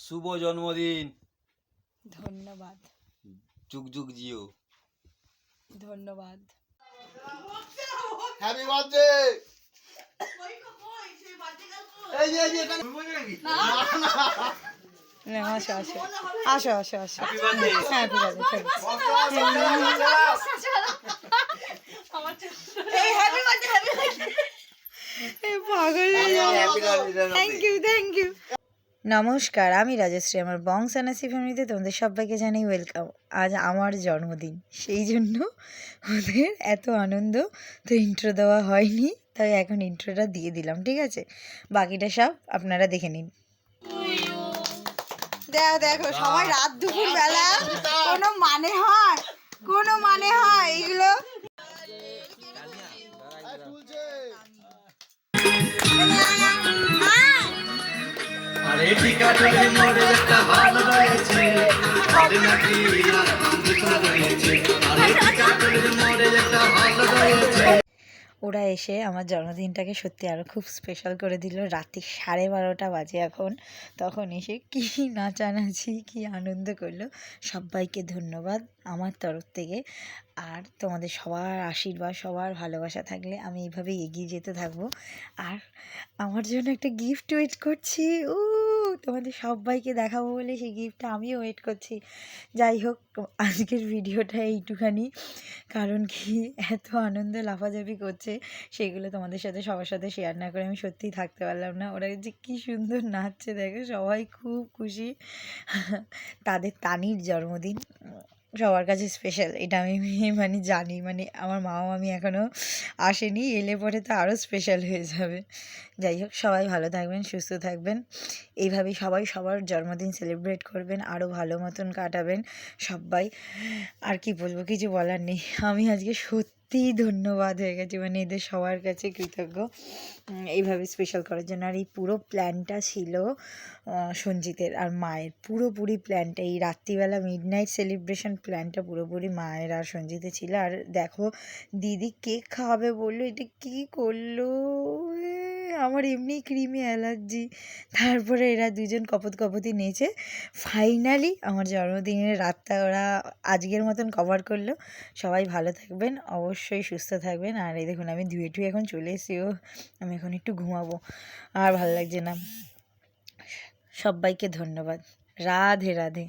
শুভ জন্মদিন। ধন্যবাদ। যুগ যুগ জিও। ধন্যবাদ। Happy birthday. এই যে এখানে না আসো আসো আসো আসো আসো। Happy birthday. Happy birthday. এই হ্যাপি বার্থডে হ্যাপি বার্থডে। এই পাগল হয়ে যাবে। Thank you thank you. নমস্কার, আমি রাজশ্রী। আমার বংশানাসি ফ্যামিলিতে তোমাদের সবাইকে জানাই ওয়েলকাম। আজ আমার জন্মদিন, সেই জন্য ওদের এত আনন্দ, তো ইন্ট্রো দেওয়া হয়নি, তাই এখন ইন্ট্রোটা দিয়ে দিলাম। ঠিক আছে, বাকিটা সব আপনারা দেখে নিন। দেখো সবাই রাত দুপুর বেলা, কোনো মানে হয়? কোনো মানে হয় এগুলো? আরে টিকাটলে মোড়ে একটা ভালো রয়েছে আরে নাকি আর আনন্দ রয়েছে আরে টিকাটলে মোড়ে একটা ভালো রয়েছে। ওরা এসে আমার জন্মদিনটাকে সত্যি আরও খুব স্পেশাল করে দিল। রাত্রি 12:30 বাজে এখন, তখন এসে কী নাচানাচি, কী আনন্দ করলো। সবাইকে ধন্যবাদ আমার তরফ থেকে। আর তোমাদের সবার আশীর্বাদ, সবার ভালোবাসা থাকলে আমি এইভাবেই এগিয়ে যেতে থাকবো। আর আমার জন্য একটা গিফট ওয়েট করছি, তোমাদের সবাইকে দেখাবো বলে সেই গিফটটা আমিও ওয়েট করছি। যাই হোক, আজকের ভিডিওটা এইটুখানি। কারণ কি, এত আনন্দ লাফাঝাপি করছে, সেগুলো তোমাদের সাথে সবার সাথে শেয়ার না করে আমি সত্যিই থাকতে পারলাম না। ওরা যে কী সুন্দর নাচছে দেখো, সবাই খুব খুশি। তাদের তানির জন্মদিন সবার কাছে স্পেশাল, এটা আমি মানে জানি। মানে আমার মা মামি এখনও আসেনি, এলে পরে তো আরও স্পেশাল হয়ে যাবে। যাই হোক, সবাই ভালো থাকবেন, সুস্থ থাকবেন। এইভাবেই সবাই সবার জন্মদিন সেলিব্রেট করবেন, আরও ভালো মতন কাটাবেন সবাই। আর কি বলবো, কিছু বলার নেই। আমি আজকে সত্যিই ধন্যবাদ হয়ে গেছি, মানে এদের সবার কাছে কৃতজ্ঞ এইভাবে স্পেশাল করার জন্য। আর এই পুরো প্ল্যানটা ছিল সঞ্জিতের আর মায়ের, পুরোপুরি প্ল্যানটা, এই রাত্রিবেলা মিডনাইট সেলিব্রেশন প্ল্যানটা পুরোপুরি মায়ের আর সঞ্জিতের ছিল। আর দেখো, দিদি কেক খাওয়াবে বললো, এটা কী করলো! আমার এমনি ক্রিমে অ্যালার্জি, তারপরে এরা দুজন কপতি নেচে ফাইনালি আমার জন্মদিনের রাতটা ওরা আজকের মতন কভার করলো। সবাই ভালো থাকবেন, অবশ্যই সুস্থ থাকবেন। আর এই দেখুন, আমি ধুয়ে টুয়ে এখন চলে এসেছি, আমি এখন একটু ঘুমাবো, আর ভালো লাগছে না। সবাইকে ধন্যবাদ। রাধে রাধে।